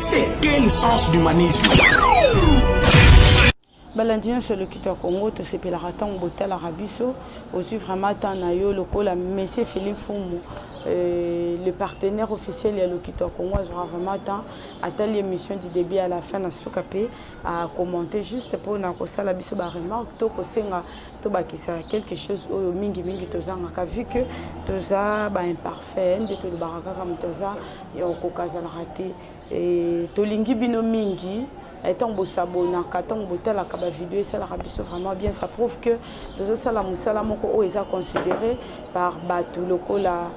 C'est quel sens d'humanisme? Balandien sur le Kita Congo, tu sais, la ratan au botel arabiso, aussi vraiment tanayo, le col, monsieur Philippe Foumou, le partenaire officiel de le Kita Congo, aura vraiment tant à telle émission du début à la fin, à Soukapé, à commenter juste pour na kosa la biso ba remarque, to kosenga to bakisa quelque chose au mingi mingi tozanga ka vu que toza ba imparfait, de to baraka comme toza yo kokaza la raté et to lingi bino mingi. Étant beau s'abonner, quand on botte la caba vidéo, ça la rabisso vraiment bien. Ça prouve que tous ça la moussala moko est considéré par Batou loko la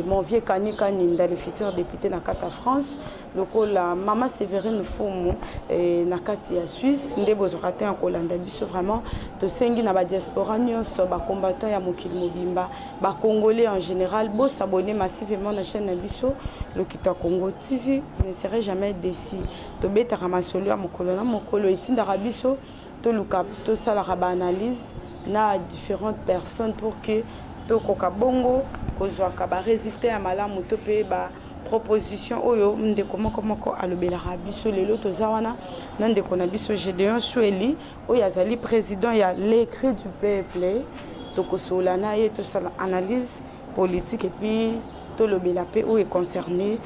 mon vieux Kani Kani dans le futur député na Kata France. Loko la maman Séverine Foumou na Katia Suisse. Ndebo zoraté en Kolanda biso vraiment. To sengi na ba diaspora nyonso ba combattant ya mokili mobimba, ba congolais en général. Beau s'abonner massivement na chaîne na biso le Kita Congo TV. Vous ne serez jamais déçus. To beta ramasolo ya mokolo na mokolo etinda rabiso to luka to sala raba analyse na différentes personnes pour que to koka bongo kozwa ka ba résultat ya malamu to pe ba proposition oyo ndeko moko alobela rabiso lelo to zawana na ndeko na biso Gédéon Soueli oyo azali président ya l'écrit du peuple to kosola na ye to sala analyse politique et puis to lobela pe oyo est concerné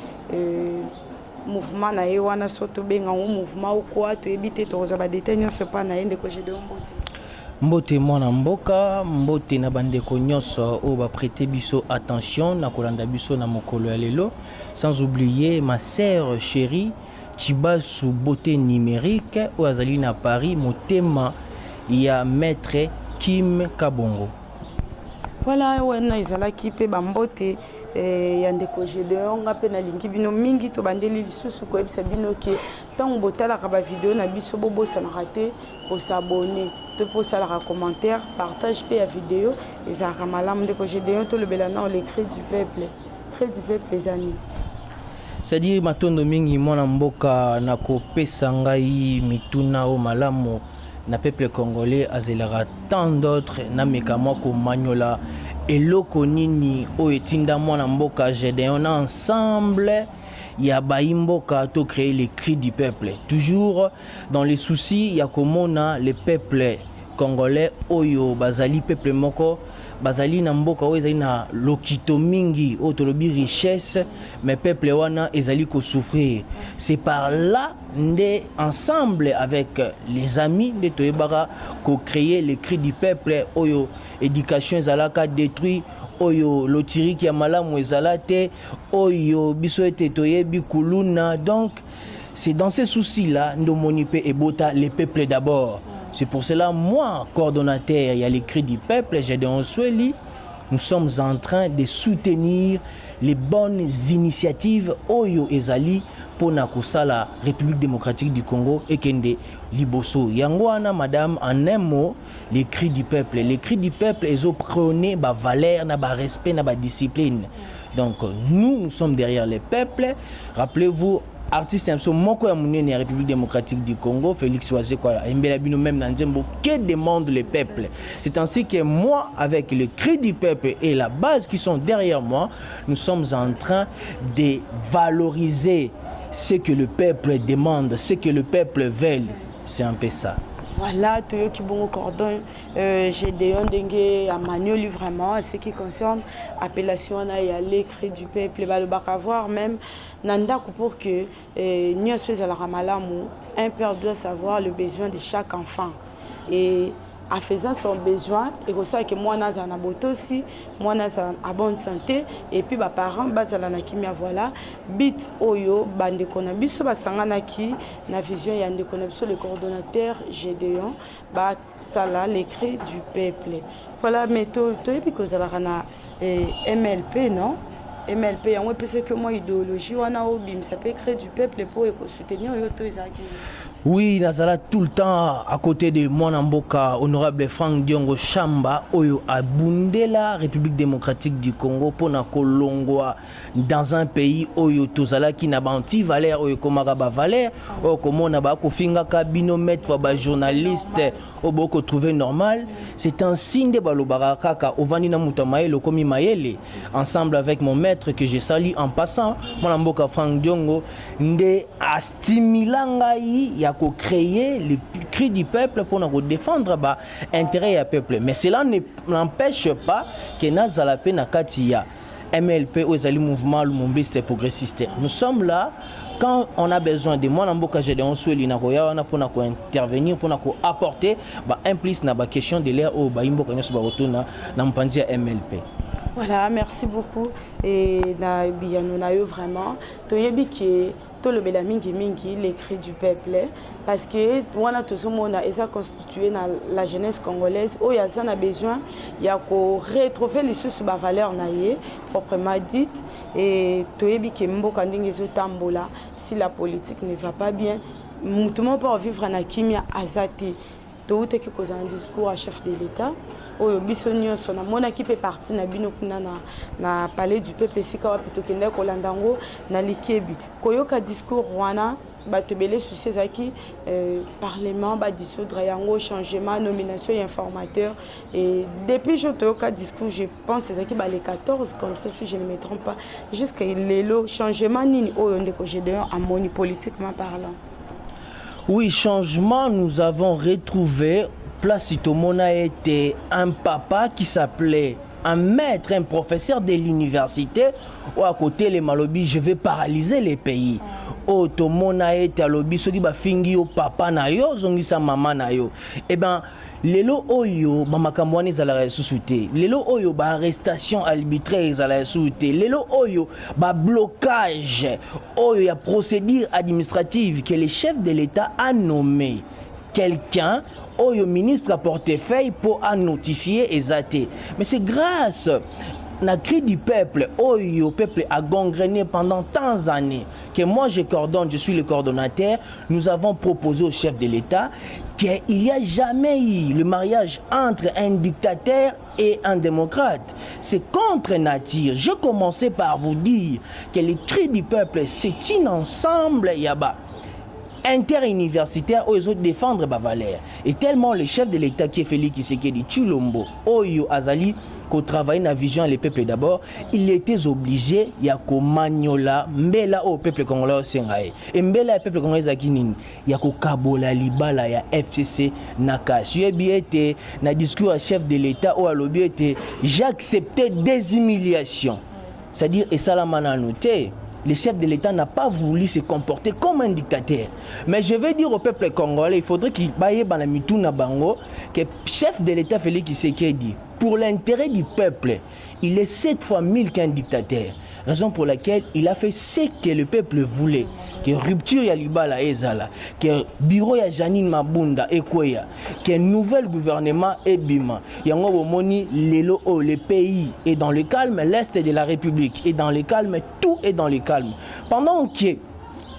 mouvement na yewana soto benga mouvement ou quoi to ebité to za ba détails nyonso pa na yende ko Gédéon mbote mwana mboka mbote na bandeko nyonso o ba prêter biso attention na kolanda biso na mokolo ya lelo sans oublier ma sœur chérie Chibasu beauté numérique o azali na Paris motema ya maître Kim Kabongo. Voilà wana izalaki pe bambote yandeko Gédéon nga pe na lingi bino mingi to bandeli lisusu ko ebisa bino ke tant botala ka ba vidéo na biso bobo ça na raté pour s'abonner te pour ça la commentaire partage pe la vidéo et ça ramalam ndeko Gédéon to le belana l'écrit du peuple les amis. C'est-à-dire matondo mingi mwana mboka na kopesa ngai mituna o malamu na peuple congolais azelera tant d'autres na mekamo ko manyola eloko nini o etinda mwana mboka Gédéon ensemble ya baimboka to créer les cris du peuple toujours dans les soucis ya komona le peuple congolais oyo bazali peuple moko bazali na mboka oyo ezali na lokito mingi o tolobi richesse mais peuple wana ezali ko souffrir. C'est par là nde ensemble avec les amis de toyebaka ko créer les cris du peuple oyo éducation ezalaka détruit oyo lotiriki ya malamu ezalate oyo biso ete toyebi kuluna. Donc c'est dans ces soucis là ndomoni pe ebota les peuples d'abord. C'est pour cela moi coordonnateur il y a les cris du peuple Gédéon Soueli, nous sommes en train de soutenir les bonnes initiatives oyo ezali pour na kosala République démocratique du Congo et kende liboso yangwana madame en un mot les cris du peuple ils ont prôné ba valeur na ba respect na ba discipline. Donc nous sommes derrière les peuples. Rappelez-vous artiste moko ya munene ya République démocratique du Congo Félix Wasekwa embela bino même na nzembo que demande le peuple. C'est ainsi que moi avec le cri du peuple et la base qui sont derrière moi, nous sommes en train de valoriser ce que le peuple demande, ce que le peuple veut. C'est un peu ça. Voilà, tout qui bon cordon, Gédéon Dengue à Manuel vraiment à ce qui concerne appellation à l'écrit du peuple, le bac avoir même nanda pour que nous espèce à la ramalamu, un père doit savoir le besoin de chaque enfant et en faisant son besoin et comme ça que moi naza na boto aussi moi naza à bonne santé et puis ba parents bazala na kimia voilà bit oyo bande kona biso basangana ki na vision ya ndeko na biso le coordonnateur Gédéon ba sala l'écrit du peuple voilà mais to et puis que ça na MLP non MLP on peut que moi idéologie wana obim ça peut créer du peuple pour soutenir yo to ezaki. Oui, nazala tout le temps à côté de mon amboka honorable Frank Diongo Chamba oyo abundela République démocratique du Congo pona kolongwa dans un pays oyo tozala ki na banti valeur oyo komaka ba valeur oyo komona ba ko finga ka binomètre ba journaliste oboko trouver normal. C'est un signe de balobara kaka ovani na muta mayele komi mayele ensemble avec mon maître lettre que j'ai salie en passant, mon amboka Frank Diongo, nde a stimulé ya ko créer le cri du peuple pour nous défendre intérêt ya peuple. Mais cela n'empêche pas que nazala pe na katia MLP ou les mouvements lumumbiste progressiste. Nous sommes là quand on a besoin de moi namboka Gédéon Soueli na roya na pour intervenir pour apporter implice na question de l'air au imboka nyoso ba retourna na mpandia MLP. Voilà, merci beaucoup. Et nous avons vraiment tout le mingi les cris du peuple. Parce que ça constitué dans la jeunesse congolaise. Où il y a besoin, il y a retrouver les sous valeurs proprement dites. Et si la politique ne va pas bien, tout le monde peut vivre en Kimia Azati. Tout est qui cause un discours à chef de l'État. Oyo biso nyonso na mona ki pe parti na bino kuna na palais du peuple sika wapito kende ko landango na likebi koyoka discours wana batebele souci zaki parlement ba dissoudre yango changement nomination et informateur et depuis je toyoka discours je pense zaki ba les 14 comme ça si je ne me trompe pas jusqu'à lelo changement nini oyo ndeko Gédéon amoni politiquement parlant. Oui, changement, nous avons retrouvé Place Itomona était un papa qui s'appelait un maître, un professeur de l'université. Ou à côté les malobi, je vais paralyser les pays. Otomona était à lobby, ce qui va finir au papa na yo, zongi sa maman na yo. Eh ben, lelo oyo bamakamwani zala ressuscité. Lelo oyo ba arrestation arbitraire zala ressuscité. Lelo oyo ba blocage oyo ya procédure administrative que le chef de l'État a nommé quelqu'un au ministre à portefeuille pour en notifier exacté. Mais c'est grâce à cri du peuple, au peuple a gangréné pendant tant d'années que moi je coordonne, je suis le coordonnateur. Nous avons proposé au chef de l'État qu'il n'y a jamais eu le mariage entre un dictateur et un démocrate. C'est contre nature. Je commençais par vous dire que le cri du peuple, c'est un ensemble yaba interuniversitaire où ils ont défendre Bavaler. Et tellement le chef de l'État qui est Félix Tshisekedi Tshilombo, Oyo Azali, qu'on travaille dans la vision les peuples d'abord, il était obligé ya ko magnola mbela au peuple congolais au Sengae. Et mbela le peuple congolais akinini ya ko kabola libala ya FCC nakash. Je bien été na discours à chef de l'État ou à lobby était j'acceptais des humiliations. C'est-à-dire et salamana noté. Le chef de l'État n'a pas voulu se comporter comme un dictateur. Mais je vais dire au peuple congolais, il faudrait qu'il baille banamitou na bango que le chef de l'État Félix Tshisekedi, pour l'intérêt du peuple, il est 7 fois 1000 qu'un dictateur. Raison pour laquelle il a fait ce que le peuple voulait. Que rupture ya libala ezala, que bureau ya Janine Mabunda ekoya, que nouvel gouvernement ebima. Yango bomoni lelo o le pays est dans le calme, l'est de la République est dans le calme, tout est dans le calme. Pendant que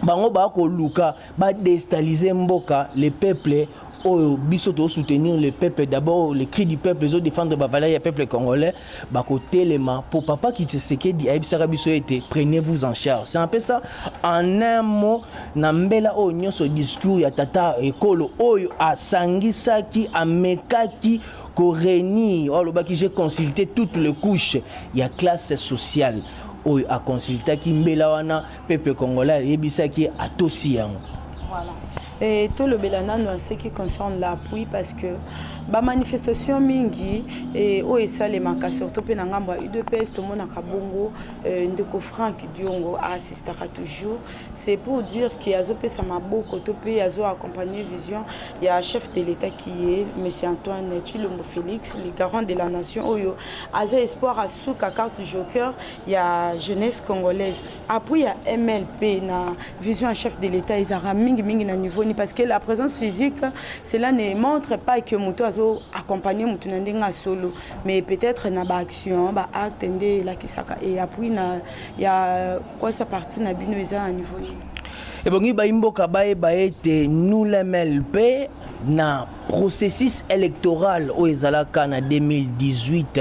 bango ba ko luka ba déstabiliser mboka, le peuple au biso to soutenir le peuple d'abord, les cris du peuple, les autres défendre Bavala, le peuple congolais, bah côté les mains pour papa qui Tshisekedi aibisaka biso été prenez-vous en charge. C'est un peu ça en un mot nambela o nyoso discours ya tata ekolo oyo asangisaki amekaki ko réunir o lobaki j'ai consulté toutes les couches ya classe sociale oyo a consulté ki mbela wana peuple congolais yebisaki atosi yango. Voilà. Et tout le Bélanano, ce qui concerne l'appui, parce que la manifestation mingi et où est ça les manques surtout pe nangamba UDPS tout le monde a kabongo ndeko Frank Diongo assistera toujours. C'est pour dire qu'il y a zopé ça m'a beaucoup topé y a zo accompagné vision. Il y a un chef de l'État qui est monsieur Antoine Tshilombo Félix, le garant de la nation oyo aza espoir à sous carte joker. Il y a jeunesse congolaise. Après il y a MLP na vision un chef de l'État ils a mingi na niveau parce que la présence physique cela ne montre pas que Mouto a accompagné Mouto Nandinga solo mais peut-être na ba action ba acte ndé la kisaka et après il y a quoi sa partie na bino eza à niveau et bongi ba imboka ba ete nous l'MLP na processus électoral au ezalaka na 2018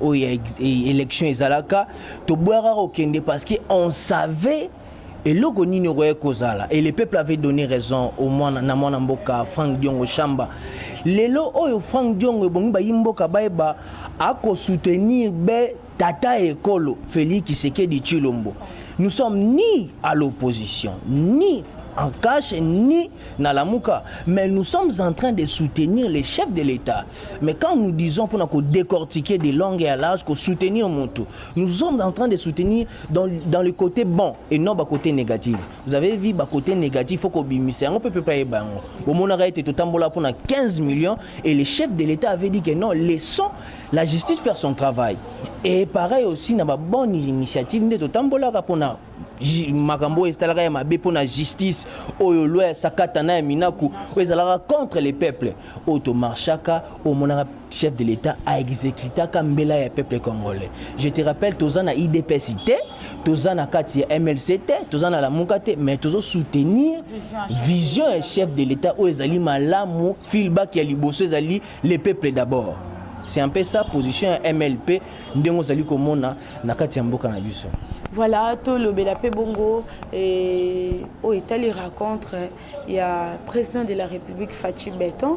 au élection ezalaka to boira okende parce que on savait et le et le peuple avait donné raison au moins Namona Mboka Frank Diongo Chamba lelo oyo Franck Diongo ebongi bayimboka bayeba ako soutenir be tata ekolo Félix Tshisekedi Tshilombo. Nous sommes ni à l'opposition, ni en cache, ni dans la mouka, mais nous sommes en train de soutenir les chefs de l'État. Mais quand nous disons pour nous décortiquer de longue et à large, qu'on soutenir mon tout, nous sommes en train de soutenir dans le côté bon et non le côté négatif. Vous avez vu le côté négatif, il faut qu'on bimise. On peut pas y aller. Au moment où on a été tout en là pour 15 millions et les chefs de l'État avaient dit que non, laissons la justice faire son travail. Et pareil aussi, dans la bonne initiative, nous sommes là pour makambo estalaka ya mabe pona justice oyo loi sakatana ya minaku ezalaka contre les peuples auto marchaka au monara chef de l'État a exécuté kambela ya peuple congolais. Je te rappelle tozana IDPST, tozana kati ya MLCT, tozana la mukate, mais tozo soutenir vision et chef de l'État o ezali malamu feedback ya liboso ezali les peuples d'abord. C'est un peu ça position MLP ndenge ozali komona na kati ya mboka na biso. Voilà, tout le Belapé Bongo et au Italie raconte il y a président de la République Fatou Béton,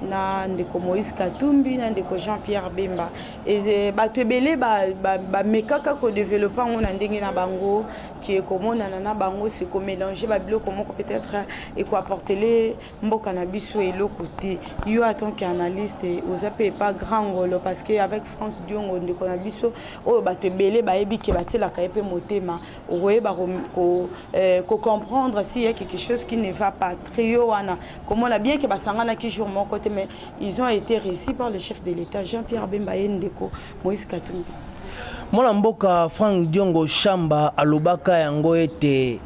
na ndeko Moïse Katumbi, na ndeko Jean-Pierre Bemba. Et batebele ba mekaka ko développer on ndenge na bango qui est comme na bango c'est ko mélanger ba bilo comment peut-être et quoi apporter les mboka na biso et le côté. Yo attend qu'analyste aux appels pas grand golo parce que avec Franck Diongo ndeko na biso o batebele ba ebi ke batela kaipe tema ko comprendre s'il y a quelque chose qui ne va pas trio wana comment on a bien que basangana qui jour mon côté mais ils ont été réussis par le chef de l'État Jean-Pierre Bemba Ndeko Moïse Katumbi. Mwana mboka Franck Diongo Chamba alobaka yango ete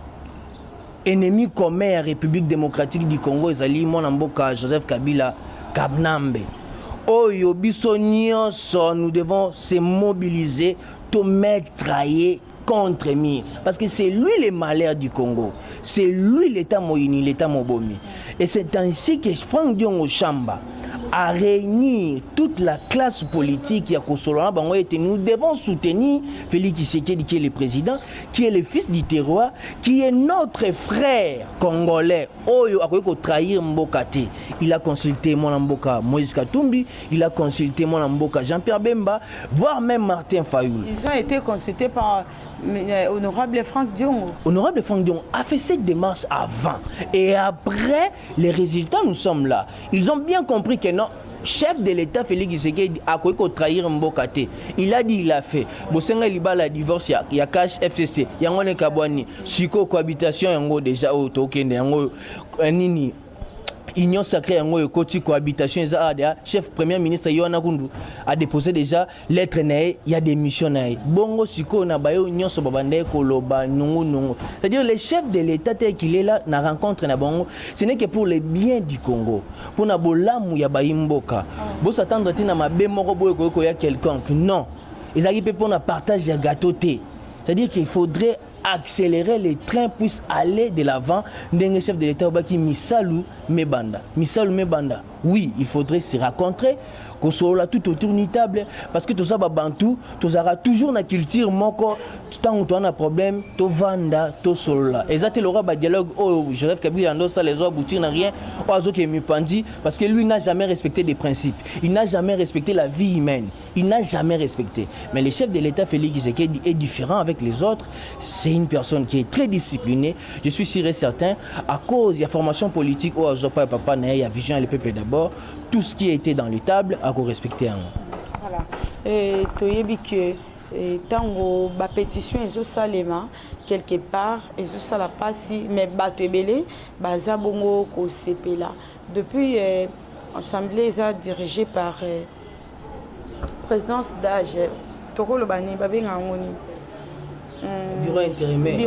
ennemi commun ya République démocratique du Congo ezali mwana mboka Joseph Kabila Kabnambe. Oyo biso nyonso nous devons se mobiliser pour mettre trailler contre Mir. Parce que c'est lui le malheur du Congo. C'est lui l'État Moïni, l'État Mobomi. Et c'est ainsi que Franck Diongo Chamba a réuni toute la classe politique qui a nous devons soutenir Félix Tshisekedi qui est le président, qui est le fils du terroir, qui est notre frère congolais. Oyo a trahir Mbokate. Il a consulté mon Mboka Moïse Katumbi, il a consulté mon Mboka Jean-Pierre Bemba, voire même Martin Fayoul. Ils ont été consultés par honorable Franck Diongo. Honorable Franck Diongo a fait cette démarche avant. Et après, les résultats, nous sommes là. Ils ont bien compris que non, chef de l'État Félix Tshisekedi a trahir Mbokate. Il a dit, il a fait. Bosenga libala divorce ya cash FCC. Yango ne kabwani. Siko cohabitation yango déjà au tokende yango nini. Union sacrée yango ekoti cohabitation eza ada chef premier ministre Yohana Kundu a déposé déjà lettre nae il y a des missions nae bongo siko na bayo nyonso babande koloba nungu c'est-à-dire le chef de l'État tel qu'il est là na rencontre na bongo ce n'est que pour le bien du Congo pour na bolamu ya bayimboka bo s'attendre tina mabe moko boyo ko ya quelconque non ezali pe pour na partage ya gâteau té c'est-à-dire qu'il faudrait accélérer les trains puissent aller de l'avant d'un chef de l'État qui Misalou Mebanda. Oui, il faudrait se rencontrer qu'on soit là tout autour d'une table parce que tout ça bantou, tout aura toujours na culture moko tant où tu as un problème, to vanda, to sola. Exact le roi dialogue oh Joseph Kabila ndo ça les autres boutir n'a rien, oiseau qui est mupandi parce que lui n'a jamais respecté des principes. Il n'a jamais respecté la vie humaine. Il n'a jamais respecté. Mais le chef de l'État Félix Tshisekedi est différent avec les autres. C'est une personne qui est très disciplinée. Je suis sûr et certain à cause de la formation politique au Azopa papa il y a vision et le peuple d'abord. Tout ce qui était dans les tables a respecté. Voilà. Et tu as dit que tango ba pétition ezo salema quelque part ezo sala pasi mais bato ebele baza bongo ko sepela depuis assemblée est dirigée par présidence d'âge tokolo bani babenga ngoni bureau intérimaire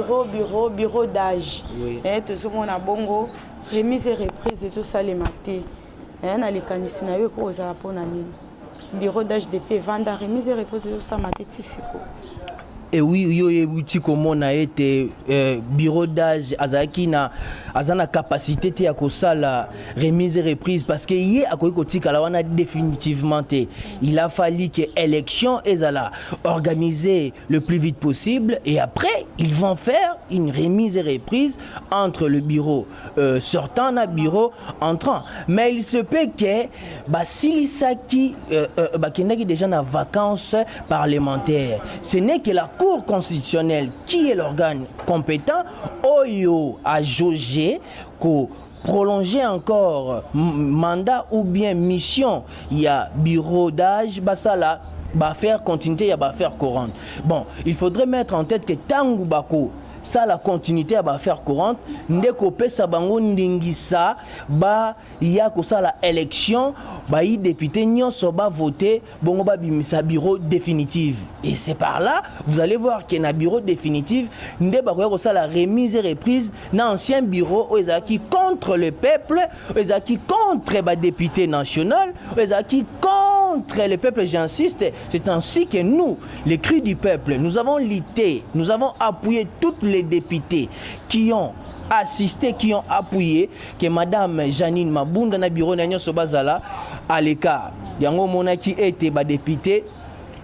bureau d'âge et tout ce monde a bongo remise et reprise ezo salema te na likanisi na yo ko ozala pona nini bureau d'âge de paix vanda remise et repose ça mateti siko Et oui, yo yebuti komona ete bureau d'âge azaki na azana capacité te ya kosala remise et reprise parce que yé akoki kotika la wana définitivement te. Il a fallu que élection ezala organisée le plus vite possible et après ils vont faire une remise et reprise entre le bureau sortant na bureau entrant. Mais il se peut que basilisaki bakendaki déjà na vacances parlementaires. Ce n'est que la Cour constitutionnelle qui est l'organe compétent oyo a jaugé ko prolonger encore mandat ou bien mission il y a bureau d'âge basala ba faire continuité il y a ba faire courante. Bon, il faudrait mettre en tête que tangu bako ça la continuité à ba faire courante ndeko pesa bango ndingisa ba ya ko ça la élection ba yi député nyonso ba voter bongo ba bimisa bureau définitive et c'est par là vous allez voir que na bureau définitive ndé ba ko ça la remise et reprise na ancien bureau ezaki contre le peuple ezaki contre ba député national ezaki contre le peuple, j'insiste, c'est ainsi que nous, les cris du peuple, nous avons lutté, nous avons appuyé tous les députés qui ont assisté, qui ont appuyé que Madame Janine Mabunda na bureau na Sobazala à l'écart. Yango mona qui était ba député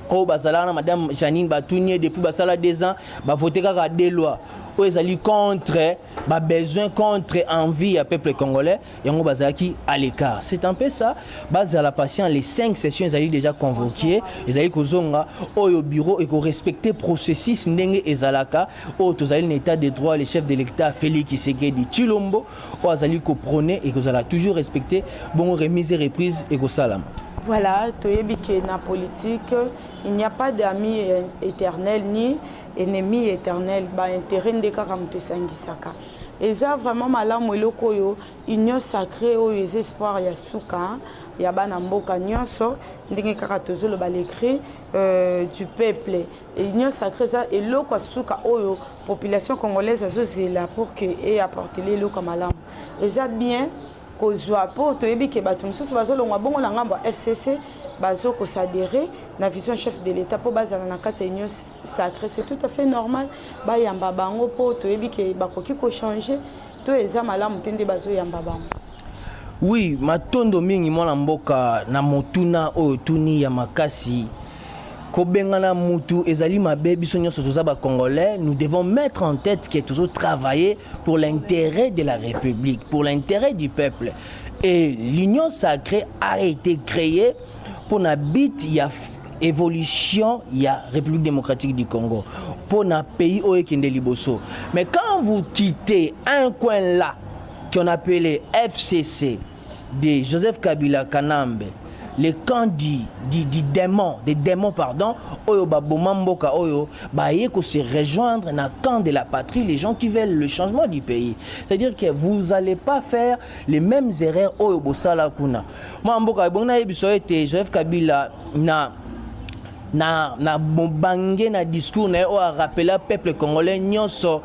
au Bazala Madame Janine Batounier depuis Basala 2 ans, ba voter kaka des lois. Où ils allaient contre, bah besoin contre envie à peuple congolais, et on va à l'écart. C'est un peu ça. Base à la patience, les 5 sessions ils allaient déjà convoquées, ils allaient kozonga au bureau et qu'on respectait processus n'enge ezalaka, au tozali l'état des droits les chefs de l'État Félix Tshisekedi Tshilombo, au azali ko prôner et qu'on allait toujours respecter bon remise et reprise et ko salam. Voilà, toyebi que na politique, il n'y a pas d'amis éternels ni ennemi éternel, ba intérêt ndeka mutu sangisaka. Et ça vraiment malamu eloko yo union sacrée o les espoirs ya suka ya bana mboka nyonso ndenge kaka tozolo ba l'écrit du peuple. Et union sacrée ça eloko suka oyo population congolaise azozela pour que et apporter eloko malamu. Et ça bien kozwa po toyebi ke bato mosusu bazolongwa bongo na ngambo FCC bazo ko s'adhérer na vision chef de l'État pour bazana na kati union sacrée, c'est tout à fait normal ba yamba bango po toyebi ke bakoki ko changer to eza malamu tende bazo yamba bango. Oui, matondo mingi mwana mboka na motuna oyo tuni ya makasi kobengana mutu ezali mabe biso nyonso toza ba congolais, nous devons mettre en tête que toujours travailler pour l'intérêt de la République, pour l'intérêt du peuple. Et l'union sacrée a été créée pour n'habiter il y a évolution il y a République démocratique du Congo pour un pays où est liboso. Mais quand vous quittez un coin là qu'on appelait FCC de Joseph Kabila Kanambe, les camps des démons pardon, oyo babomamboka oyo baye ko se rejoindre na camp de la patrie, les gens qui veulent le changement du pays. C'est-à-dire que vous allez pas faire les mêmes erreurs oyo bosala kuna. Mamboka bona yebiso ete Joseph Kabila na bombange na discours na o a rappelé peuple congolais nyonso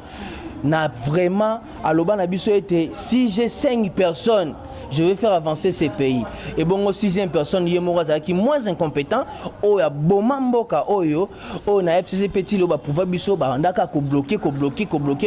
na vraiment aloba na biso ete si j'ai 5 personnes je vais faire avancer ces pays. Et bon, au 6e personne, il y a qui moins incompétent, ou ya bomamboka oyo, ou na FCC petit lo ba pouvoir biso ba ndaka ko bloquer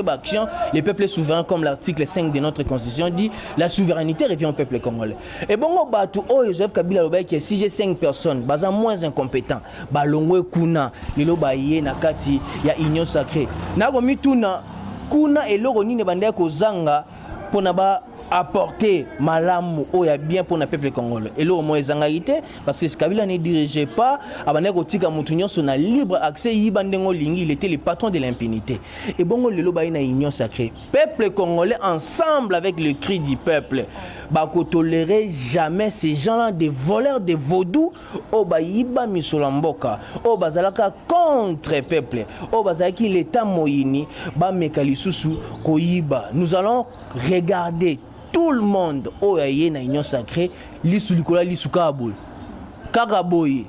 action. Le peuple est souverain comme l'article 5 de notre constitution dit, la souveraineté revient au peuple congolais. Et bon, au batu oyo Joseph Kabila loba que si j'ai 5 personnes, baza moins incompétent, ba longwe kuna, lelo ba yé na kati ya union sacrée. Na komi tuna kuna eloko nini bandaya ko zanga pona ba apporter malamu oya bien pour le peuple congolais. Et là au moins ezangalité parce que Kabila ne dirigeait pas abane kotika mutu nyonso na libre accès yibandengo lingi, il était le patron de l'impunité. Et bongo lelo ba ina union sacrée. Peuple congolais ensemble avec le cri du peuple. Ba ko tolérer jamais ces gens-là des voleurs, des vaudous o ba yiba misolamboka, o bazalaka contre peuple, o bazaki l'état moyini ba mekalisusu ko yiba. Nous allons regarder tout le monde au yaye na union sacrée lisu likola lisu kaboy kaka boye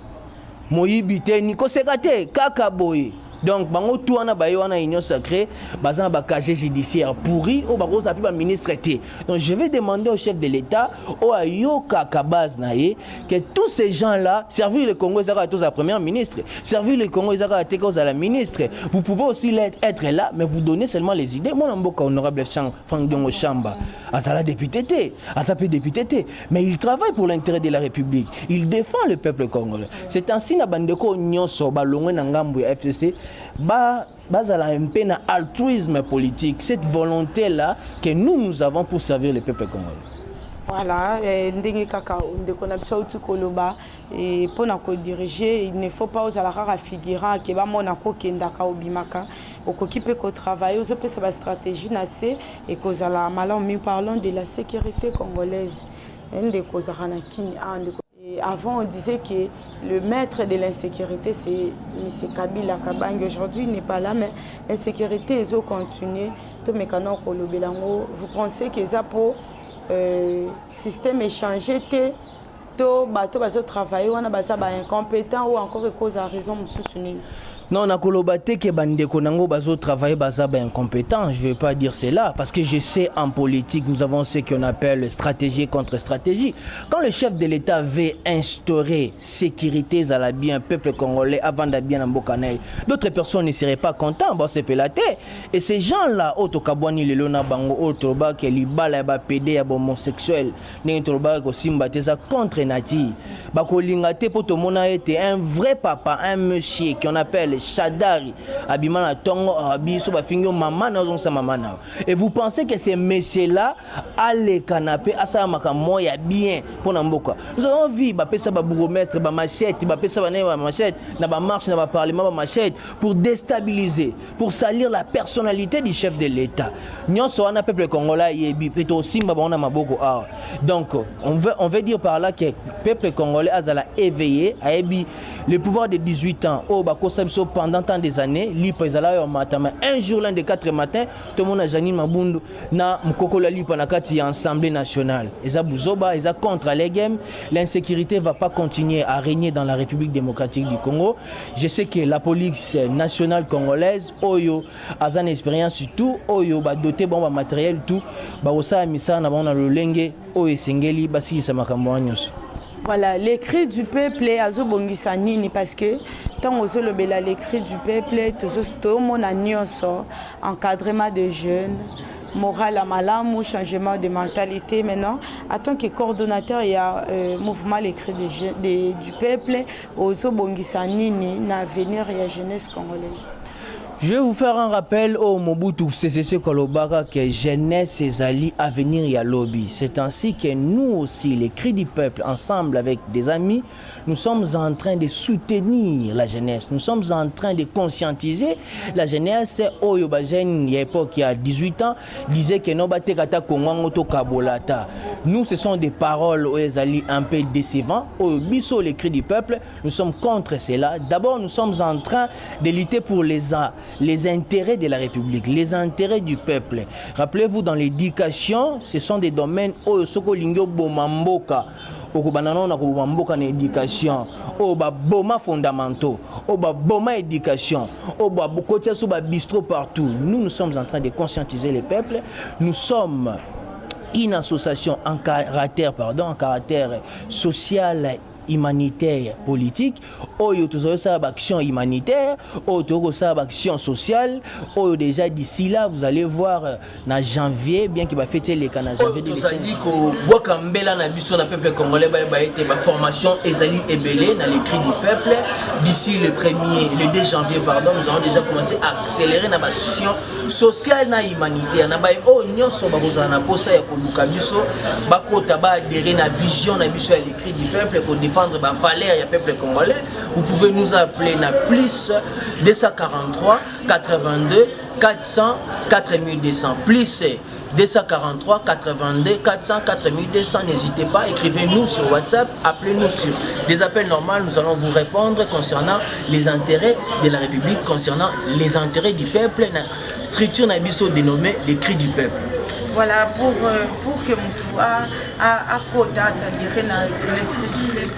moyibite niko sekate kaka boye Donc bango tout wana ba wana union sacrée bazan ba casier judiciaire pourri o ba ko sa ba ministre té. Donc je vais demander au chef de l'État o ayoka ka base na ye que tous ces gens là servir le Congo ezaka tous la première ministre, servir le Congo ezaka te cause à la ministre. Vous pouvez aussi être là mais vous donnez seulement les idées. Mon mboka honorable Franck Diongo Chamba azala député té, azapé député té, mais il travaille pour l'intérêt de la République. Il défend le peuple congolais. C'est ainsi na bandeko nyonso ba longwe na ngambu ya FCC bazala un peu na altruisme politique, cette volonté là que nous avons pour servir le peuple congolais. Voilà, ndenge kaka ndeko na biso uti koloba et pour na ko diriger, il ne faut pas aux alara figurant que ba mona ko kendaka obimaka okoki pe ko travailler aux pe sa stratégie na C et cause la malon nous parlons de la sécurité congolaise. Ndeko zarana kini ndeko. Avant, on disait que le maître de l'insécurité, c'est M. Kabila Kabang. Aujourd'hui, il n'est pas là, mais l'insécurité, ils ont continué. Vous pensez que ça pour système échangé, tout travailler, on a incompétent ou encore cause à raison, M. Non, na kolobate ke bandeko nango bazo travailler bazaba incompétent, je vais pas dire cela parce que je sais en politique nous avons ce qu'on appelle stratégie contre stratégie. Quand le chef de l'État veut instaurer sécurité à la bien peuple congolais avant d'abien en Bokanay, d'autres personnes ne seraient pas contents, bon c'est pelaté. Et ces gens-là, auto kabwani le lona bango auto ba ke libala ba pédé ya homosexuel, ne to ba ko simbate ça contre nati. Ba ko lingate poto mona était un vrai papa, un monsieur qu'on appelle Chadari, Abimana Tongo, Abiso, Bafingyo, Maman, Mamana. Et vous pensez que ces messieurs-là, à les canapés, à ça, moya bien pour Namboka. Nous avons vu, Bapesa, Babouromestre, Bamachette, Bapesa, Bamachette, Naba marche, Naba parlement, Bamachette, pour déstabiliser, pour salir la personnalité du chef de l'État. Nous sommes un peuple congolais, Yebi, Peto, Simba, Bana, Maboko, donc, on veut dire par là que le peuple congolais a éveillé, a ébi le pouvoir de 18 ans, au Bakosabso pendant tant des années, l'Ipazala au matin, un jour l'un des 4 matins, tout le monde a Janine Mabundu, na Mkokola Lipanakati Assemblée nationale. Eza Bouzoba, Eza contre les games, l'insécurité ne va pas continuer à régner dans la République démocratique du Congo. Je sais que la police nationale congolaise, Oyo, a une expérience sur tout, Oyo, doté bon matériel, tout, Baosa Missa, na bon le Lenge, Oyo Sengeli, Basi Samakamboanyos. Voilà, les cris du peuple azo bongisa nini parce que tant ozo lobela les cris du peuple tout mon nyonso encadrement de jeunes, morale à malamu, changement de mentalité maintenant en tant que coordonnateur il y a mouvement les cris du peuple ozo bongisa nini na avenir ya jeunesse congolaise. Je vais vous faire un rappel au Mobutu Sese Kolobaka que jeunesse et alliés à venir y a lobby. C'est ainsi que nous aussi, les cris du peuple, ensemble avec des amis, nous sommes en train de soutenir la jeunesse. Nous sommes en train de conscientiser la jeunesse. Oyobajen, il y a époque, il y a 18 ans, disait que non batekata kongangoto kabolata. Nous, ce sont des paroles aux alliés un peu décevants. Au biso, les cris du peuple, nous sommes contre cela. D'abord, nous sommes en train de lutter pour les intérêts de la République, les intérêts du peuple. Rappelez-vous, dans l'éducation, ce sont des domaines où soko lingyo bomamboka, okobanana na bomamboka na éducation, oba boma fondamentaux, oba boma éducation, oba bokotia sous ba bistrot partout. Nous sommes en train de conscientiser les peuples. Nous sommes une association en caractère social, humanitaire, politique, oyo tozosa action humanitaire, oyo tozosa action sociale, oyo déjà d'ici là vous allez voir na janvier bien qu'il va fêter les canaux janvier de dit ko boka mbela na biso na peuple congolais ba été ba formation ezali ebelé na les cris du peuple d'ici le 2 janvier pardon nous allons déjà commencer à accélérer na action sociale na humanitaire na ba o nyonso ba kozana na posa ya koluka biso ba kota ba adhérer na vision na biso ya les cris du peuple pour défendre la valeur du peuple congolais. Vous pouvez nous appeler na plus 243 82 400 4200 plus 243 82 400 4200. N'hésitez pas, écrivez-nous sur WhatsApp, appelez-nous sur des appels normaux. Nous allons vous répondre concernant les intérêts de la République, concernant les intérêts du peuple. La structure n'a pas dénommée les cris du peuple. Voilà, pour que mon toit à quota, ça dirait les cris du peuple.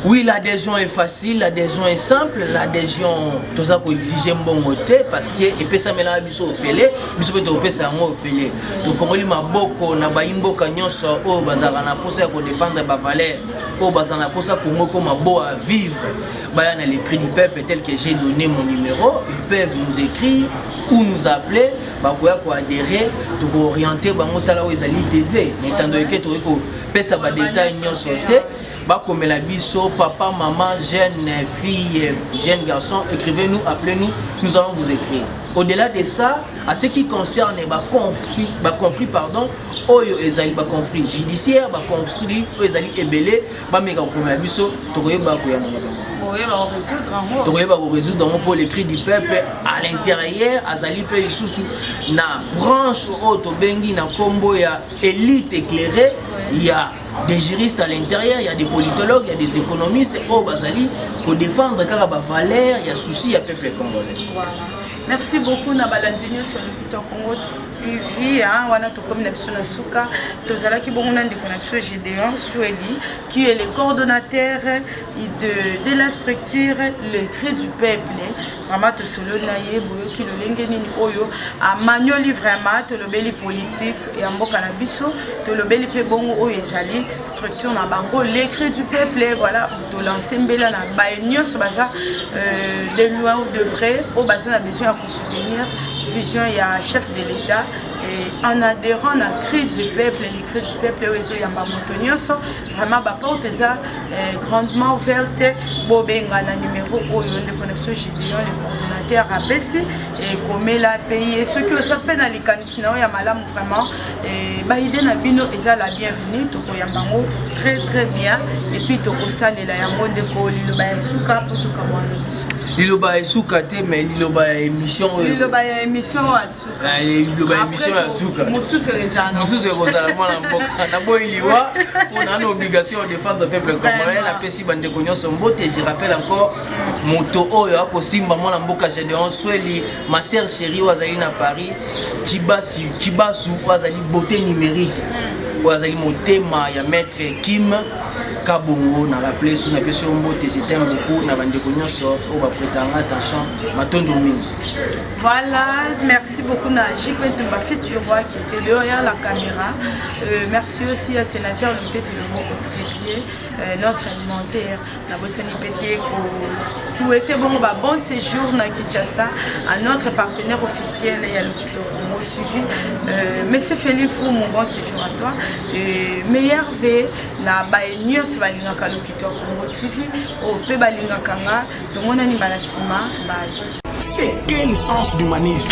Oui, l'adhésion est facile, l'adhésion est simple, l'adhésion, tout ça qu'on exige un bon côté parce que et puis ça met la biso au fêlé, biso peut te ça au fêlé. Tu fongoli maboko na baimbo kanyoso o bazara na posa ko défendre ba valeur, o bazana posa ko moko mabo à vivre. Bah na les prix du peuple tel que j'ai donné mon numéro, ils peuvent nous écrire ou nous appeler, bah ko adhérer, tu ko orienter ba motala o ezali TV, étant donné que tu ko pesa ba détail nyoso te. Comme la biso, papa, maman, jeune fille, jeune garçon, écrivez-nous, appelez-nous, nous allons vous écrire. Au-delà de ça, à ce qui concerne les conflits, oyo ezali ba conflit judiciaire, ba conflit ezali ebelé, ba meka comme la biso, tokoyeba ko ya résoudre pour les cris du peuple à l'intérieur, azali pe lisusu na branche auto bengi na kombo ya élite éclairée, il y a des juristes à l'intérieur, il y a des politologues, il y a des économistes au Bazali pour défendre car ba valeur, il y a souci à peuple congolais. Voilà. Merci beaucoup Nabalandinho sur le Lokitor Congo TV. On a tout comme Nepsuna Souka, Tozala qui bon on a des connexions Gédéon Soueli qui est le coordonnateur de la structure le cri du peuple. Vraiment te solo naie boyo qui le lengeni oyo a manuali vraiment te le beli politique et en boka na biso te le beli pe bongo oyo ezali structure na bango le cri du peuple voilà to lancer mbela na ba nyos baza de loin ou de près au bassin a besoin de soutenir vision il y a chef de l'État et en adhérant à cri du peuple les cris du peuple oyo yamba motonioso vraiment ba porte ça grandement ouverte bobenga na numéro oyo de connexion Gédéon le coordonnateur APC et comme la pays et ceux qui s'appellent dans les canisina ya malamu vraiment et ba idée na bino eza la bienvenue to koyambango très très bien et puis to kosalela ya monde ko liloba ya suka pour tout comme on liloba ya suka te mais liloba ya émission à suka liloba ya émission ya suka mususu ezala mwana mboka na boiliwa on a une obligation de défendre le peuple congolais la pesi bande konyoso mbote je rappelle encore moto oyo akosimba mwana mboka Gédéon Soueli ma sœur chérie wazali na Paris Chibasu wazali beauté numérique wazali motema ya maître Kim Kabongo na rappelé sur na question mbote je t'aime beaucoup na bande konyoso o ba prêter attention matondo mingi. Voilà, merci beaucoup à J.P. Tumba fils du roi qui était derrière la caméra. Merci aussi à sénateur Louté Télémoko Trépied, notre alimentaire, la Bossani Pété, pour souhaiter bon séjour à Kinshasa à notre partenaire officiel et à Lokitor Congo TV. Monsieur Félix Fou, mon bon séjour à toi. Meilleur V, na Baenios Balingaka Lokitor Congo TV, au P Balingakanga, tout le monde a Balasima, bye. C'est quel sens d'humanisme?